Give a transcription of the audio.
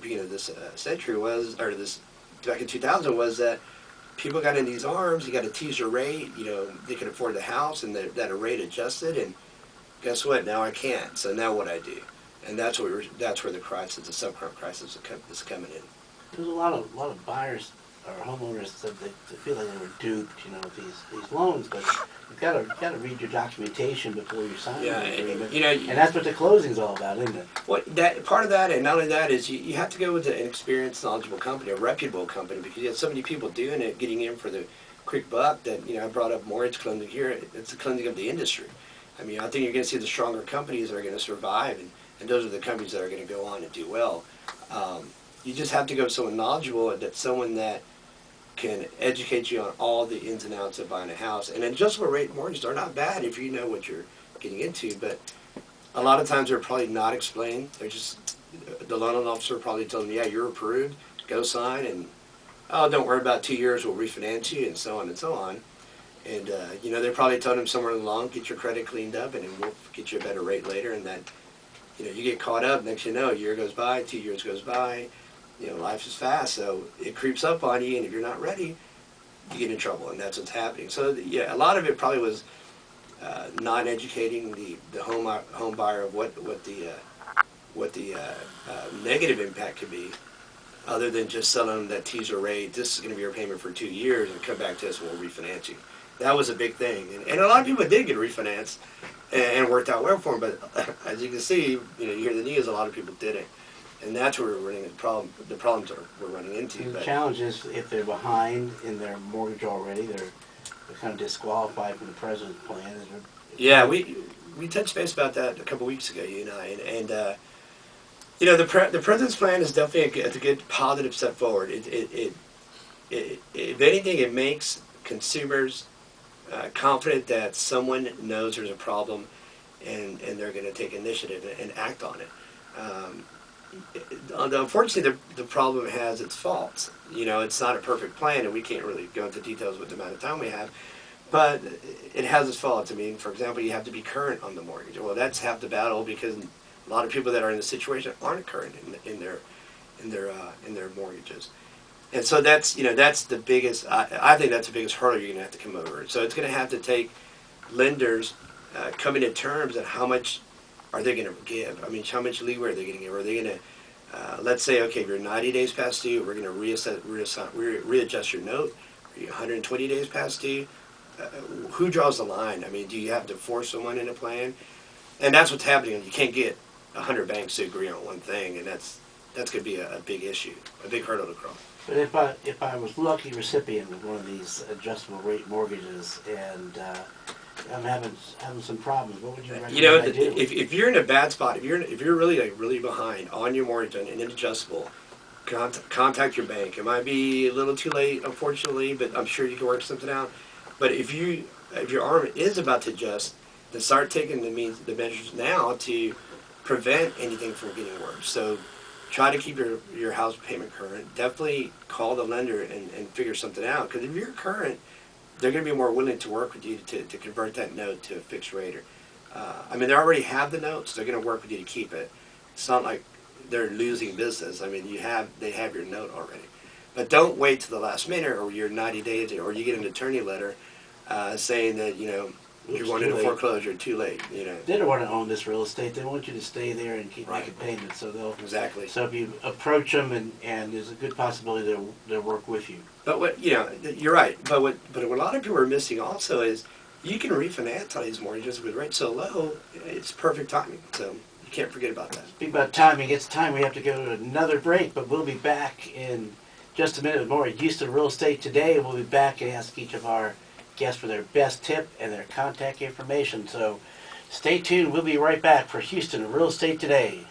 beginning of this century was, or this back in 2000 was that people got in these arms. You got a teaser rate. You know, they could afford the house, and that rate adjusted. And guess what? Now I can't. So now what I do? And that's where the crisis, the subprime crisis, is coming in. There's a lot of buyers or homeowners that they feel like they were duped, you know, with these loans, but you've got to read your documentation before you sign the agreement. You know, and that's what the closing is all about, isn't it? Well, part of that, and not only that, is you have to go with an experienced, knowledgeable company, a reputable company, because you have so many people doing it, getting in for the quick buck. That, you know, I brought up mortgage cleansing here. It's the cleansing of the industry. I mean, I think you're going to see the stronger companies that are going to survive, and those are the companies that are going to go on and do well. You just have to go with someone knowledgeable, that someone that can educate you on all the ins and outs of buying a house. And adjustable rate mortgages are not bad if you know what you're getting into, but a lot of times they're probably not explained. They're just, the loan officer probably tells them, yeah, you're approved, go sign, and oh, don't worry about 2 years, we'll refinance you, and so on and so on. And you know, they're probably telling them somewhere along, get your credit cleaned up, and then we'll get you a better rate later. And that, you know, you get caught up, next you know, a year goes by, 2 years goes by. You know, life is fast, so it creeps up on you, and if you're not ready, you get in trouble, and that's what's happening. So yeah, a lot of it probably was not educating the home buyer of what the negative impact could be, other than just selling them that teaser rate. This is going to be your payment for 2 years, and come back to us and we'll refinance you. That was a big thing, and a lot of people did get refinanced, and it worked out well for them. But as you can see, you know, you hear the news, a lot of people didn't. And that's where we're running into the problems we're running into. The challenge is if they're behind in their mortgage already, they're kind of disqualified from the president's plan. Yeah, we touched base about that a couple weeks ago, you and I, and you know, the president's plan is definitely a good positive step forward. If anything, it makes consumers confident that someone knows there's a problem, and they're going to take initiative and act on it. Unfortunately, the problem has its faults. You know, it's not a perfect plan, and we can't really go into details with the amount of time we have, but it has its faults. I mean, for example, you have to be current on the mortgage. Well, that's half the battle, because a lot of people that are in the situation aren't current in their mortgages. And so that's, you know, that's the biggest, I think that's the biggest hurdle you're going to have to come over. So it's going to have to take lenders coming to terms on how much are they going to give? I mean, how much leeway are they going to give? Are they going to, let's say, okay, if you're 90 days past due, we're going to readjust your note. Are you 120 days past due? Who draws the line? I mean, do you have to force someone in a plan? And that's what's happening. You can't get 100 banks to agree on one thing, and that's going to be a big issue, a big hurdle to cross. But if I was lucky recipient of one of these adjustable rate mortgages, and I'm having some problems, what would you recommend? You know, I do? if you're in a bad spot, if you're really behind on your mortgage and inadjustable, contact your bank. It might be a little too late, unfortunately, but I'm sure you can work something out. But if your arm is about to adjust, then start taking the measures now to prevent anything from getting worse. So try to keep your house payment current. Definitely call the lender and figure something out. Because if you're current, they're going to be more willing to work with you to convert that note to a fixed rate. I mean, they already have the notes. They're going to work with you to keep it. It's not like they're losing business. I mean, they have your note already. But don't wait to the last minute, or you're 90 days, or you get an attorney letter saying that, you know, you're going into foreclosure. Too late. You know. They don't want to own this real estate. They want you to stay there and keep making payments. So they'll exactly. So if you approach them, and there's a good possibility they'll work with you. But what, you know, you're right. But what a lot of people are missing also is you can refinance on these mortgages with rates so low. It's perfect timing. So you can't forget about that. Speaking about timing, it's time we have to go to another break. But we'll be back in just a minute with more Houston Real Estate Today. We'll be back and ask each of our guests for their best tip and their contact information. So stay tuned. We'll be right back for Houston Real Estate Today.